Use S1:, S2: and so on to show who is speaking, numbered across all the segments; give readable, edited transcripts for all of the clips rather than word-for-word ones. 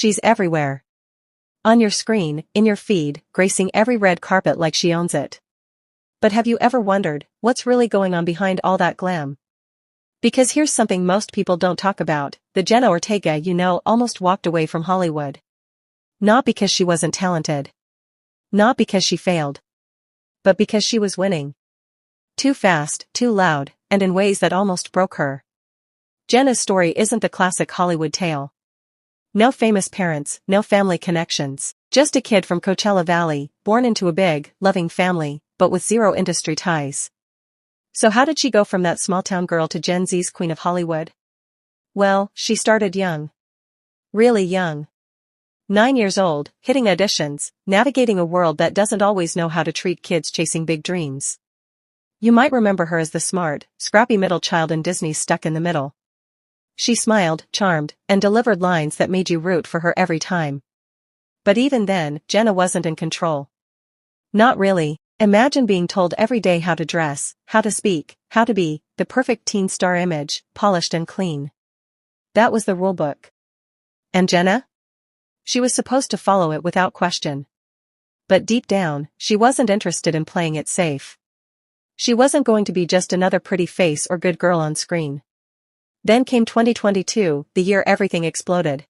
S1: She's everywhere. On your screen, in your feed, gracing every red carpet like she owns it. But have you ever wondered, what's really going on behind all that glam? Because here's something most people don't talk about, the Jenna Ortega almost walked away from Hollywood. Not because she wasn't talented. Not because she failed. But because she was winning. Too fast, too loud, and in ways that almost broke her. Jenna's story isn't the classic Hollywood tale. No famous parents, no family connections, just a kid from Coachella Valley, born into a big, loving family, but with zero industry ties. So how did she go from that small-town girl to Gen Z's queen of Hollywood? Well, she started young. Really young. 9 years old, hitting auditions, navigating a world that doesn't always know how to treat kids chasing big dreams. You might remember her as the smart, scrappy middle child in Disney's Stuck in the Middle. She smiled, charmed, and delivered lines that made you root for her every time. But even then, Jenna wasn't in control. Not really. Imagine being told every day how to dress, how to speak, how to be, the perfect teen star image, polished and clean. That was the rulebook. And Jenna? She was supposed to follow it without question. But deep down, she wasn't interested in playing it safe. She wasn't going to be just another pretty face or good girl on screen. Then came 2022, the year everything exploded.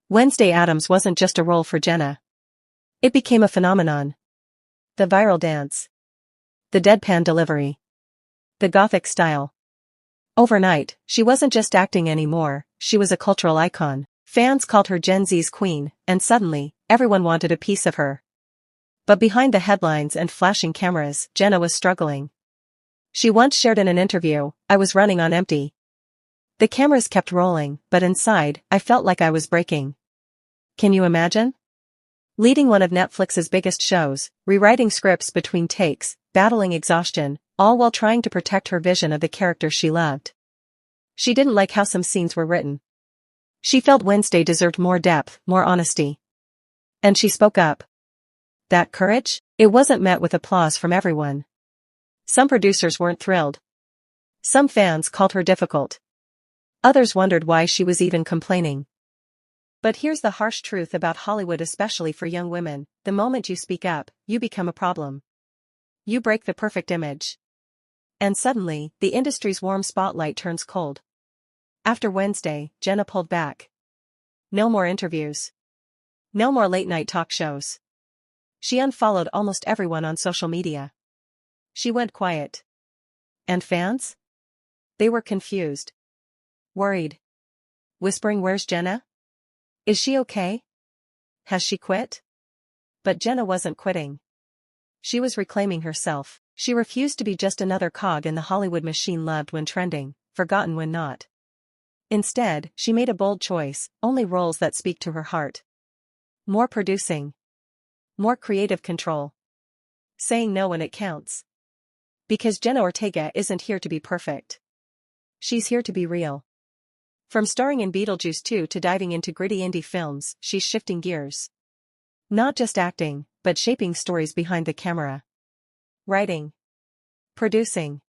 S1: Wednesday Addams wasn't just a role for Jenna. It became a phenomenon. The viral dance. The deadpan delivery. The gothic style. Overnight, she wasn't just acting anymore, she was a cultural icon. Fans called her Gen Z's queen, and suddenly, everyone wanted a piece of her. But behind the headlines and flashing cameras, Jenna was struggling. She once shared in an interview, "I was running on empty. The cameras kept rolling, but inside, I felt like I was breaking." Can you imagine? Leading one of Netflix's biggest shows, rewriting scripts between takes, battling exhaustion, all while trying to protect her vision of the character she loved. She didn't like how some scenes were written. She felt Wednesday deserved more depth, more honesty. And she spoke up. That courage? It wasn't met with applause from everyone. Some producers weren't thrilled. Some fans called her difficult. Others wondered why she was even complaining. But here's the harsh truth about Hollywood, especially for young women: the moment you speak up, you become a problem. You break the perfect image. And suddenly, the industry's warm spotlight turns cold. After Wednesday, Jenna pulled back. No more interviews. No more late-night talk shows. She unfollowed almost everyone on social media. She went quiet. And fans? They were confused. Worried. Whispering, "Where's Jenna? Is she okay? Has she quit?" But Jenna wasn't quitting. She was reclaiming herself. She refused to be just another cog in the Hollywood machine, loved when trending, forgotten when not. Instead, she made a bold choice: only roles that speak to her heart. More producing. More creative control. Saying no when it counts. Because Jenna Ortega isn't here to be perfect. She's here to be real. From starring in Beetlejuice 2 to diving into gritty indie films, she's shifting gears. Not just acting, but shaping stories behind the camera. Writing. Producing.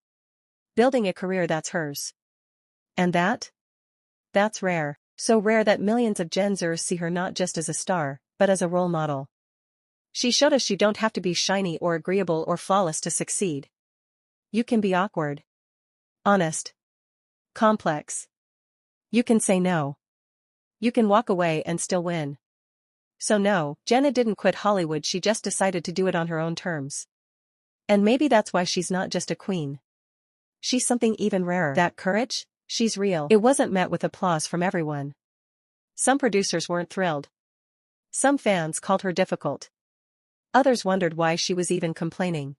S1: Building a career that's hers. And that's rare. So rare that millions of Gen Zers see her not just as a star, but as a role model. She showed us you don't have to be shiny or agreeable or flawless to succeed. You can be awkward. Honest. Complex. You can say no. You can walk away and still win. So no, Jenna didn't quit Hollywood, she just decided to do it on her own terms. And maybe that's why she's not just a queen. She's something even rarer. That courage? She's real. It wasn't met with applause from everyone. Some producers weren't thrilled. Some fans called her difficult. Others wondered why she was even complaining.